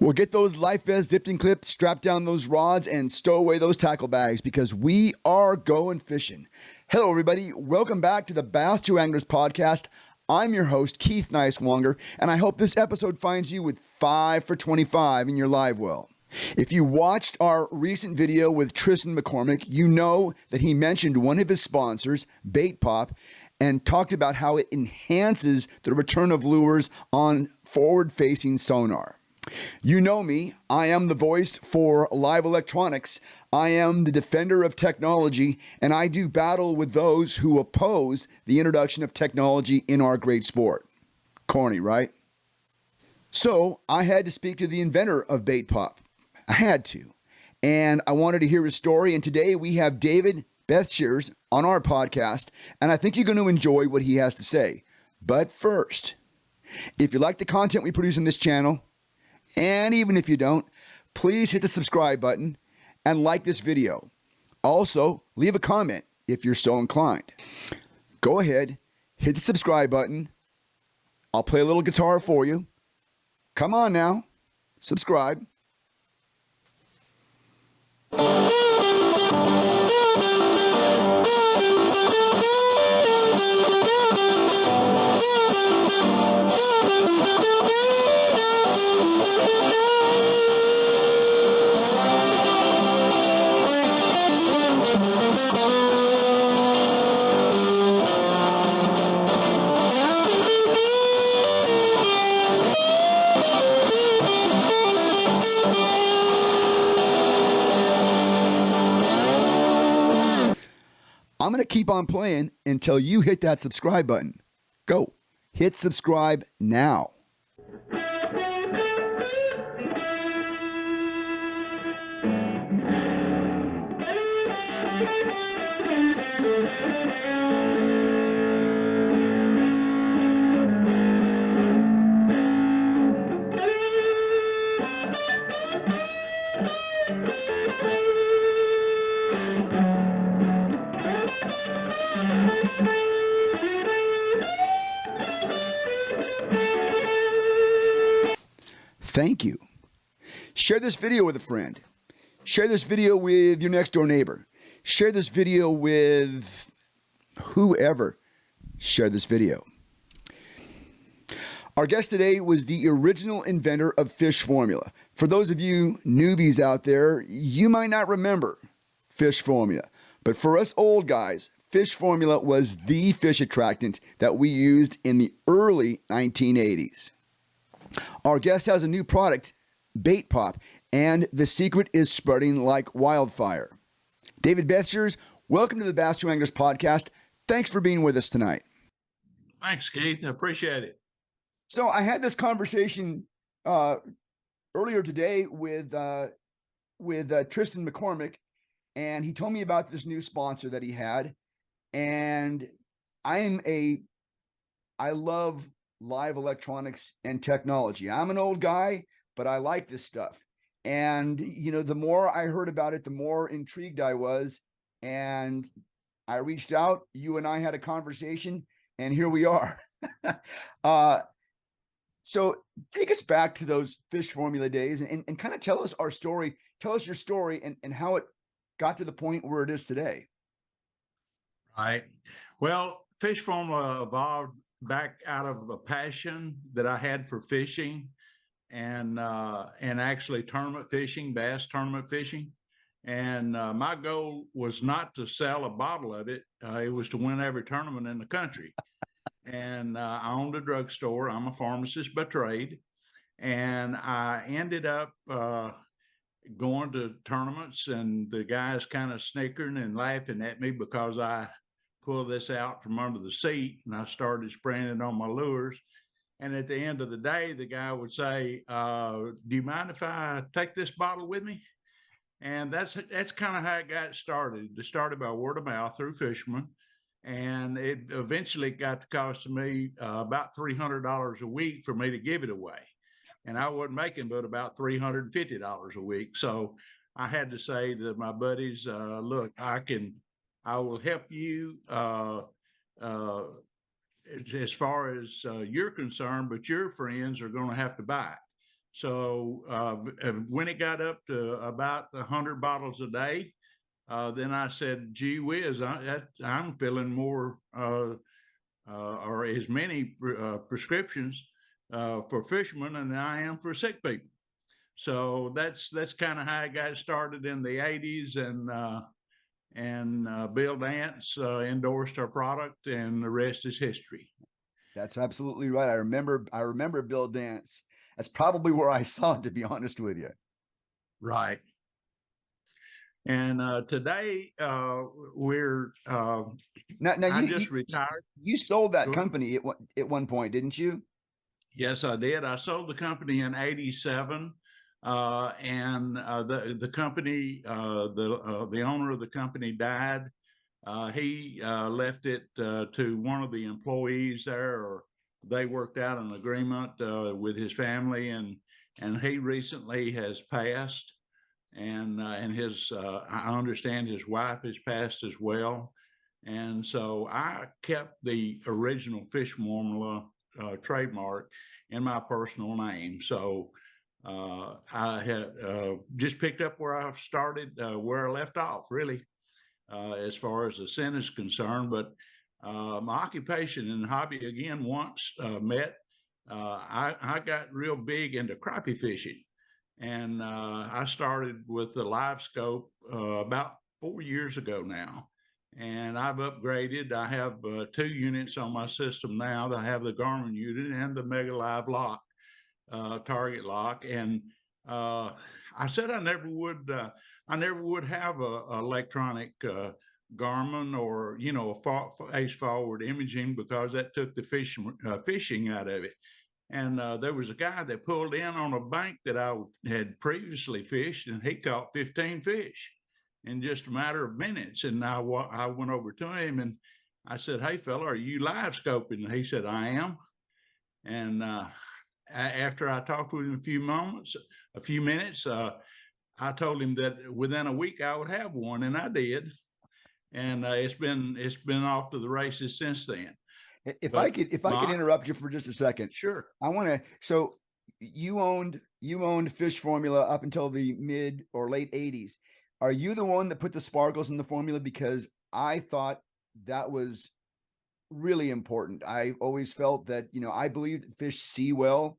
Well, get those life vests zipped and clipped, strap down those rods, and stow away those tackle bags because we are going fishing. Hello, everybody. Welcome back to the Bass to Anglers podcast. I'm your host, Keith Nicewanger, and I hope this episode finds you with 5 for 25 in your live well. If you watched our recent video with Tristan McCormick, you know that he mentioned one of his sponsors, Bait Pop, and talked about how it enhances the return of lures on forward-facing sonar. You know me, I am the voice for live electronics. I am the defender of technology, and I do battle with those who oppose the introduction of technology in our great sport. Corny, right? So I had to speak to the inventor of Bait Pop. I had to. And I wanted to hear his story. And today we have David Bethshears on our podcast, and I think you're going to enjoy what he has to say. But first, if you like the content we produce on this channel, and even if you don't, please hit the subscribe button and like this video. Also, leave a comment if you're so inclined. Go ahead, hit the subscribe button. I'll play a little guitar for you. Come on now, subscribe. I'm going to keep on playing until you hit that subscribe button. Go. Hit subscribe now. Thank you. Share this video with a friend. Share this video with your next door neighbor. Share this video with whoever. Share this video. Our guest today was the original inventor of fish formula. For those of you newbies out there, you might not remember fish formula. But for us old guys, fish formula was the fish attractant that we used in the early 1980s. Our guest has a new product, Bait Pop, and the secret is spreading like wildfire. David Bethshears, welcome to the Bass to Anglers podcast. Thanks for being with us tonight. Thanks, Keith. I appreciate it. So I had this conversation earlier today with Tristan McCormick, and he told me about this new sponsor that he had. And I love live electronics and technology. I'm an old guy, but I like this stuff. And, you know, the more I heard about it, the more intrigued I was. And I reached out, you and I had a conversation, and here we are. So take us back to those fish formula days and kind of tell us our story. Tell us your story and how it got to the point where it is today. Right. Well, fish formula evolved back out of a passion that I had for fishing and actually tournament fishing, bass tournament fishing. And my goal was not to sell a bottle of it. It was to win every tournament in the country. And I owned a drugstore. I'm a pharmacist by trade. And I ended up going to tournaments, and the guys kind of snickering and laughing at me because I pull this out from under the seat and I started spraying it on my lures. And at the end of the day, the guy would say, do you mind if I take this bottle with me? And that's kind of how it got started. It started by word of mouth through fishermen. And it eventually got to cost me about $300 a week for me to give it away. And I wasn't making but about $350 a week. So I had to say to my buddies, look, I will help you as far as you're concerned, but your friends are going to have to buy it. So when it got up to about 100 bottles a day, then I said, gee whiz, I'm feeling more or as many prescriptions for fishermen than I am for sick people. So that's kind of how I got started in the 80s, and Bill Dance endorsed our product, and the rest is history. That's absolutely right. I remember Bill Dance. That's probably where I saw it, to be honest with you. Right. And today we're Now I you just retired. you sold that Go- company at one point, didn't you? Yes, I did. I sold the company in '87, and the company, the owner of the company died. He left it to one of the employees there, or they worked out an agreement with his family, and he recently has passed, and his I understand his wife has passed as well, and so I kept the original fish formula trademark in my personal name. So I had just picked up where I started, where I left off, really, as far as the sin is concerned. But my occupation and hobby again once met. I got real big into crappie fishing, and I started with the live scope about 4 years ago now. And I've upgraded. I have 2 units on my system now. I have the Garmin unit and the Mega Live lock, target lock. And I said I never would have a electronic Garmin, or a face forward imaging, because that took the fishing out of it. And there was a guy that pulled in on a bank that I had previously fished, and he caught 15 fish in just a matter of minutes. And I went over to him and I said, "Hey, fella, are you live scoping?" And he said, "I am." And after I talked with him a few minutes, I told him that within a week I would have one, and I did. And it's been off to the races since then. But If I could my interrupt you for just a second, Sure. I want to. So you owned Fish Formula up until the mid or late '80s. Are you the one that put the sparkles in the formula? Because I thought that was really important. I always felt that, I believe that fish see well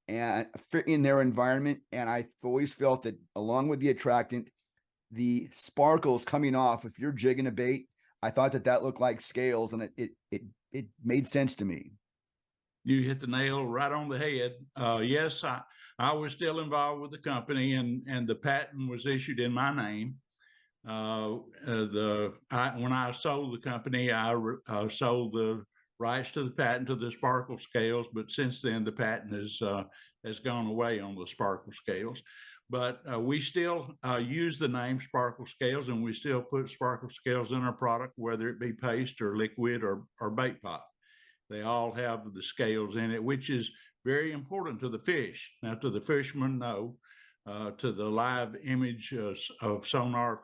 and fit in their environment, and I always felt that along with the attractant, the sparkles coming off, if you're jigging a bait, I thought that looked like scales, and it made sense to me. You hit the nail right on the head. Yes, I was still involved with the company, and the patent was issued in my name. When I sold the company, I sold the rights to the patent to the sparkle scales, but since then the patent has gone away on the sparkle scales. But we still use the name Sparkle Scales, and we still put sparkle scales in our product, whether it be paste or liquid or bait pop. They all have the scales in it, which is very important to the fish. Now, to the fishermen, no. To the live image of sonar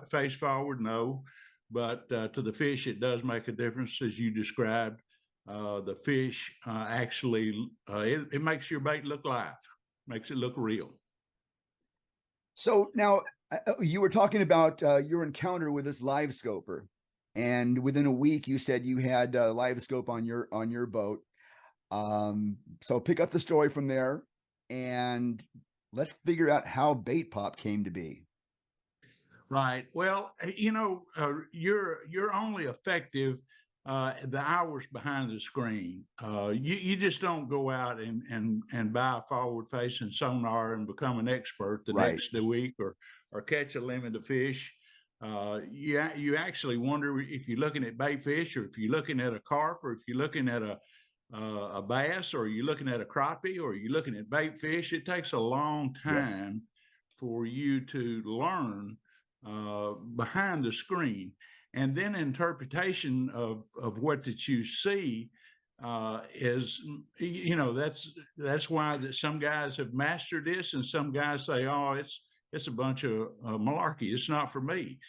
face forward, no. But to the fish, it does make a difference, as you described. The fish actually, it makes your bait look live, makes it look real. So now you were talking about your encounter with this live scoper, and within a week you said you had a live scope on your boat. So pick up the story from there, and let's figure out how bait pop came to be. Right. Well, you're only effective the hours behind the screen. You just don't go out and buy a forward facing sonar and become an expert the Right. next week, or catch a limit of fish. You actually wonder if you're looking at bait fish, or if you're looking at a carp, or if you're looking at a bass, or you're looking at a crappie, or you're looking at bait fish. It takes a long Yes. time for you to learn behind the screen, and then interpretation of what that you see is, that's why that some guys have mastered this, and some guys say, "Oh, it's a bunch of malarkey. It's not for me."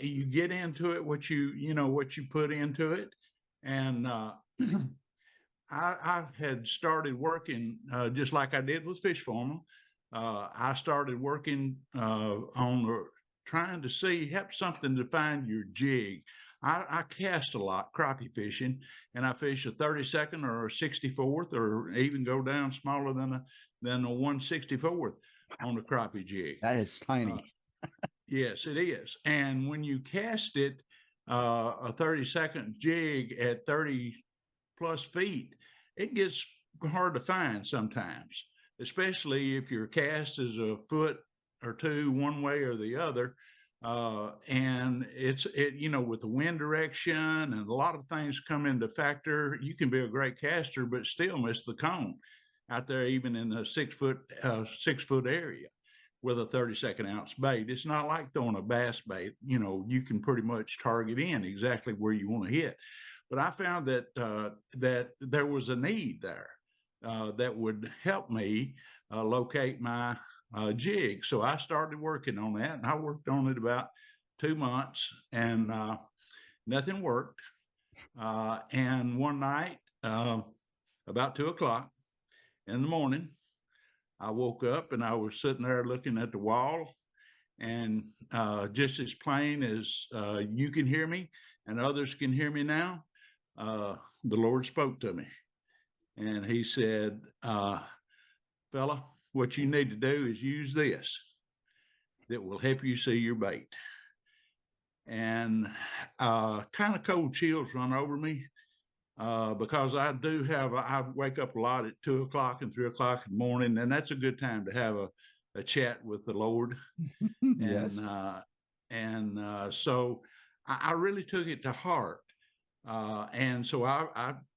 You get into it, what you put into it, and I had started working just like I did with Fish Foreman. I started working trying to have something to find your jig. I cast a lot crappie fishing, and I fish a 32nd or a 64th, or even go down smaller than a 1/64th on a crappie jig. That is Uh, tiny. yes, it is. And when you cast it, a 32nd jig at 30 plus feet, it gets hard to find sometimes, especially if your cast is a foot or two one way or the other. And with the wind direction and a lot of things come into factor. You can be a great caster, but still miss the cone out there, even in a 6 foot area with a 32nd ounce bait. It's not like throwing a bass bait. You can pretty much target in exactly where you want to hit. But I found that there was a need there that would help me locate my jig. So I started working on that, and I worked on it about 2 months, and nothing worked. And one night, about 2 o'clock in the morning, I woke up and I was sitting there looking at the wall, and just as plain as you can hear me and others can hear me now, the Lord spoke to me, and He said, "Fella, what you need to do is use this that will help you see your bait." And kind of cold chills run over me because I wake up a lot at 2 o'clock and 3 o'clock in the morning, and that's a good time to have a chat with the Lord. And Yes. So I really took it to heart. And so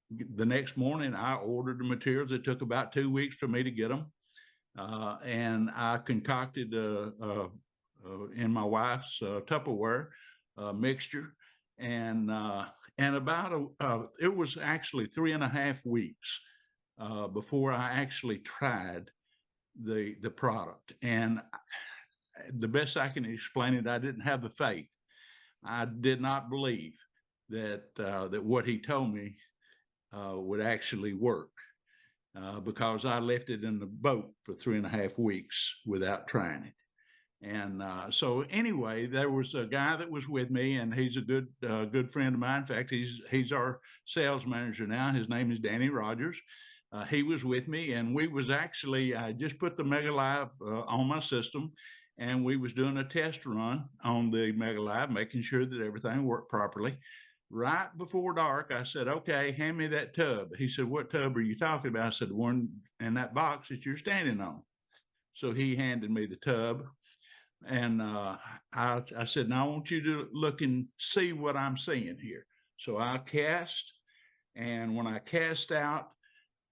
the next morning, I ordered the materials. It took about 2 weeks for me to get them. And I concocted in my wife's Tupperware mixture. And it was actually 3.5 weeks before I actually tried the product. And the best I can explain it, I didn't have the faith. I did not believe that what he told me would actually work because I left it in the boat for 3.5 weeks without trying it. And so anyway, there was a guy that was with me, and he's a good friend of mine. In fact, he's our sales manager now. His name is Danny Rogers. He was with me, and I just put the Mega Live on my system, and we was doing a test run on the Mega Live, making sure that everything worked properly. Right before dark, I said, "Okay, hand me that tub." He said, "What tub are you talking about?" I said, "The one in that box that you're standing on." So he handed me the tub, and I said, "Now I want you to look and see what I'm seeing here." So I cast, and when I cast out,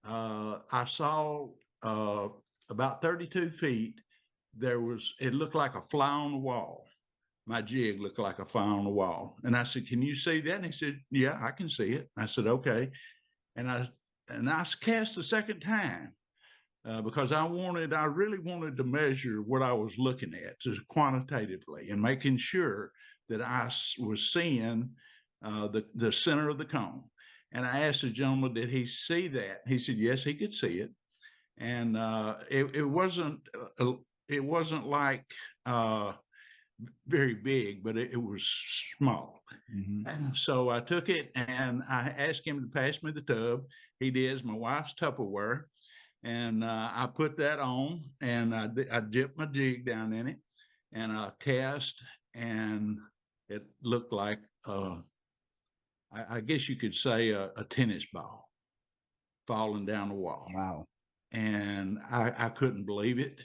I saw about 32 feet. It looked like a fly on the wall. My jig looked like a fly on the wall. And I said, "Can you see that?" And he said, "Yeah, I can see it." I said, "Okay." And I cast the second time because I really wanted to measure what I was looking at just quantitatively and making sure that I was seeing the center of the cone. And I asked the gentleman, did he see that? He said, yes, he could see it. And it wasn't like very big, but it was small. And so I took it and I asked him to pass me the tub. He did. It's my wife's Tupperware. And I put that on, and I dipped my jig down in it, and I cast, and it looked like I guess you could say a tennis ball falling down the wall. Wow. And I couldn't believe it,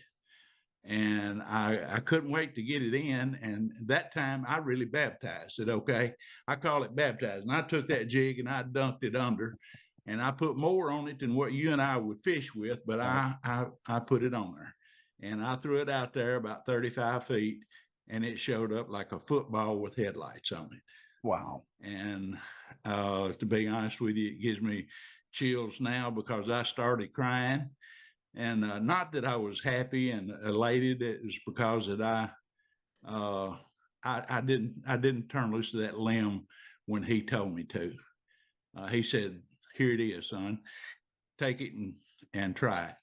and I couldn't wait to get it in. And that time I really baptized it. Okay, I call it baptizing. I took that jig and I dunked it under, and I put more on it than what you and I would fish with, but Right. I put it on there, and I threw it out there about 35 feet, and it showed up like a football with headlights on it. Wow. And to be honest with you, it gives me chills now because I started crying. And not that I was happy and elated. It was because that I didn't turn loose of that limb when he told me to. He said here it is, son, take it and try it.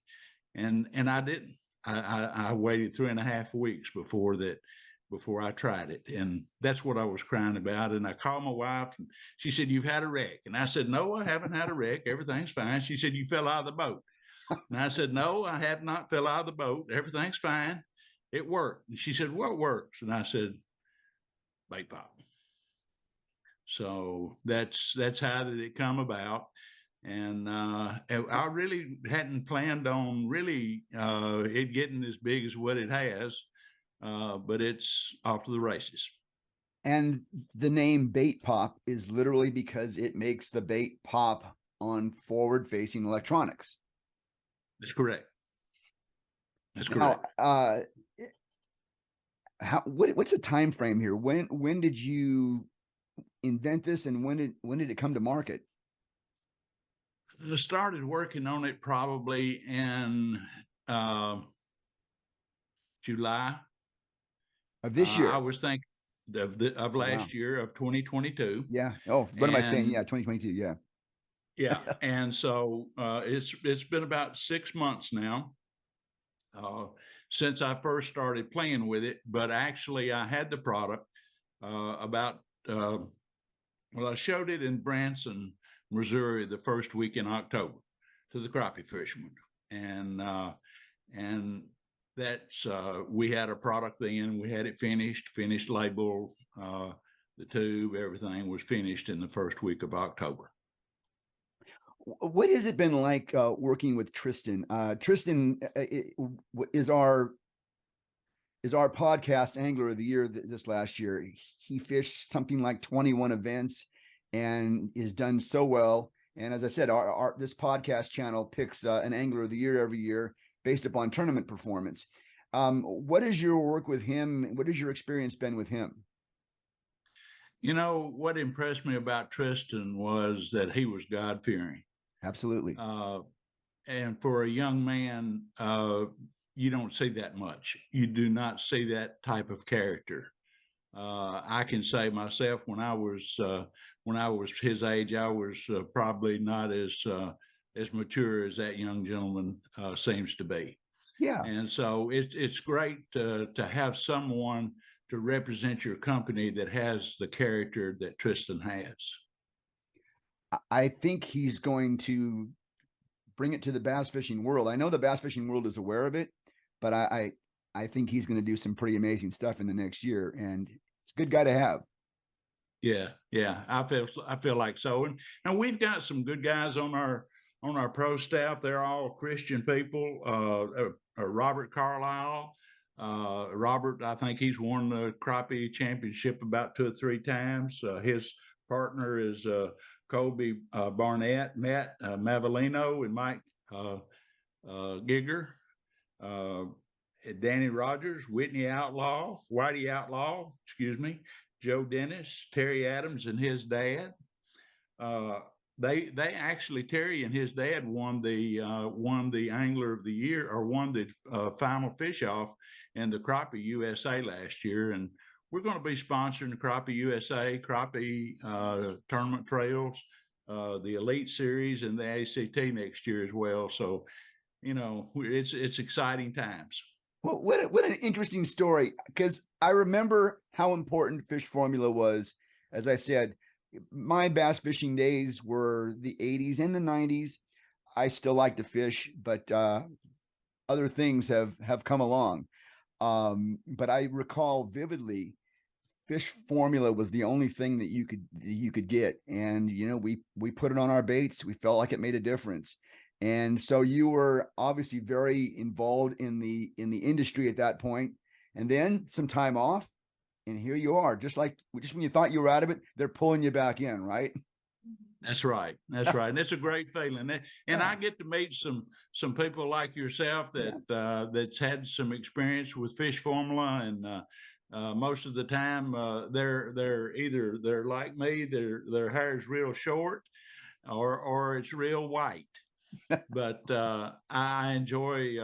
And I didn't. I waited 3.5 weeks before I tried it. And that's what I was crying about. And I called my wife and she said, "You've had a wreck." And I said, "No, I haven't had a wreck. Everything's fine." She said, "You fell out of the boat." And I said, "No, I have not fell out of the boat. Everything's fine. It worked." And she said, "What works?" And I said, "Bait pop." So that's how did it come about. And I really hadn't planned on really it getting as big as what it has, but it's off to the races. And the name bait pop is literally because it makes the bait pop on forward facing electronics. That's correct. That's Now, correct. what's the time frame here? When did you invent this, and when did it come to market? I started working on it probably in July Of this year? I was thinking of Oh, wow. last year of 2022, Yeah. Oh, what am I saying? and Yeah, 2022. Yeah. yeah, and so it's been about 6 months now uh, since I first started playing with it. But actually, I had the product about well, I showed it in Branson, Missouri, the first week in October to the crappie fishermen, and that's we had a product then. We had it finished label, the tube, everything was finished in the first week of October. What has it been like working with Tristan? Tristan is our podcast angler of the year this last year. He fished something like 21 events and is done so well. And as I said, this podcast channel picks an angler of the year every year based upon tournament performance. What is your work with him? What has your experience been with him? You know, what impressed me about Tristan was that he was God-fearing. Absolutely. And for a young man, you don't see that much. You do not see that type of character. I can say myself, when I was his age, I was probably not as mature as that young gentleman seems to be. Yeah. And so it's great to have someone to represent your company that has the character that Tristan has. I think he's going to bring it to the bass fishing world. I know the bass fishing world is aware of it, but I think he's going to do some pretty amazing stuff in the next year, and it's a good guy to have. Yeah, yeah, I feel like so, and we've got some good guys on our pro staff. They're all Christian people. Robert Carlisle, Robert, I think he's won the crappie championship about 2 or 3 times. His partner is Colby Barnett, Matt Mavalino, and Mike Gigger. Danny Rogers, Whitney Outlaw, Whitey Outlaw, excuse me, Joe Dennis, Terry Adams, and his dad. They actually, Terry and his dad won the Angler of the Year, or won the final fish off in the Crappie USA last year, and we're going to be sponsoring the Crappie USA, Crappie tournament trails, the Elite Series, and the ACT next year as well. So, you know, it's exciting times. Well, what an interesting story, because I remember how important fish formula was. As I said, my bass fishing days were the 80s and the 90s. I still like to fish, but other things have come along. But I recall vividly, fish formula was the only thing that you could get, and you know, we put it on our baits. We felt like it made a difference. And so you were obviously very involved in the industry at that point, and then some time off, and here you are, just when you thought you were out of it, they're pulling you back in, right? That's right. That's right. And it's a great feeling. And Yeah. I get to meet some people like yourself that that's had some experience with fish formula, and most of the time they're either they're like me, their hair is real short, or it's real white. but I enjoy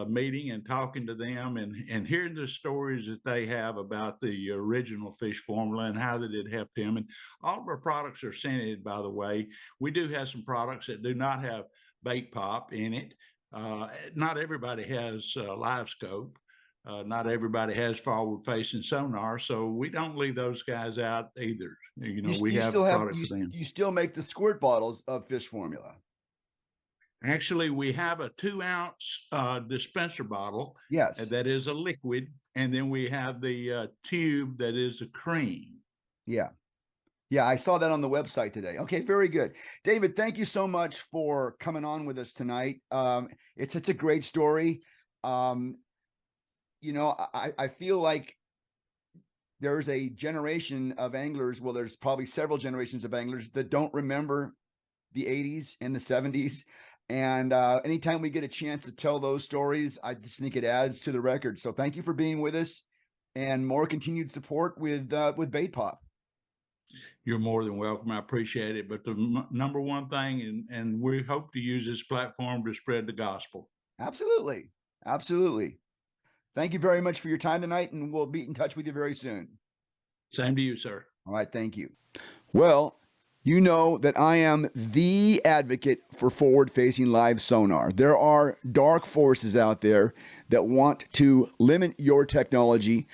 meeting and talking to them and hearing the stories that they have about the original fish formula and how that it helped them. And all of our products are scented, by the way. We do have some products that do not have bait pop in it. Not everybody has live scope. Not everybody has forward facing sonar, so we don't leave those guys out either. We You still have have products for them. you still make the squirt bottles of fish formula. Actually, we have a 2-ounce dispenser bottle Yes. that is a liquid, and then we have the tube that is a cream. Yeah. Yeah, I saw that on the website today. Okay, very good. David, thank you so much for coming on with us tonight. It's such a great story. I feel like there's a generation of anglers, well, there's probably several generations of anglers that don't remember the 80s and the 70s. And anytime we get a chance to tell those stories, I just think it adds to the record. So thank you for being with us, and more continued support with Bait Pop. You're more than welcome. I appreciate it. But the number one thing, and we hope to use this platform to spread the gospel. Absolutely. Absolutely. Thank you very much for your time tonight, and we'll be in touch with you very soon. Same to you, sir. All right. Thank you. Well, you know that I am the advocate for forward-facing live sonar. There are dark forces out there that want to limit your technology.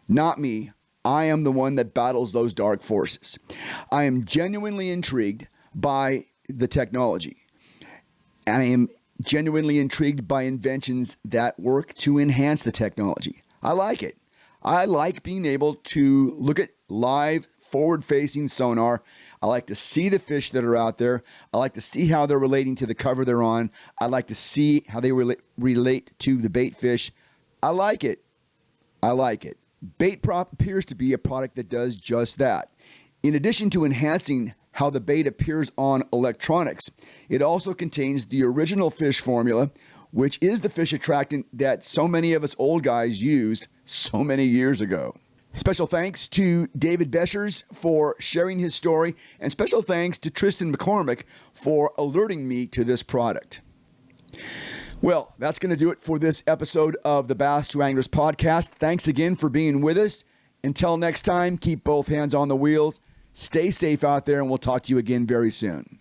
Not me. I am the one that battles those dark forces. I am genuinely intrigued by the technology. And I am genuinely intrigued by inventions that work to enhance the technology. I like it. I like being able to look at live forward-facing sonar. I like to see the fish that are out there. I like to see how they're relating to the cover they're on. I like to see how they relate to the bait fish. I like it. I like it. Bait Prop appears to be a product that does just that. In addition to enhancing how the bait appears on electronics, it also contains the original fish formula, which is the fish attractant that so many of us old guys used so many years ago. Special thanks to David Bethshears for sharing his story, and special thanks to Tristan McCormick for alerting me to this product. Well, that's going to do it for this episode of the Bass to Anglers podcast. Thanks again for being with us. Until next time, keep both hands on the wheels. Stay safe out there, and we'll talk to you again very soon.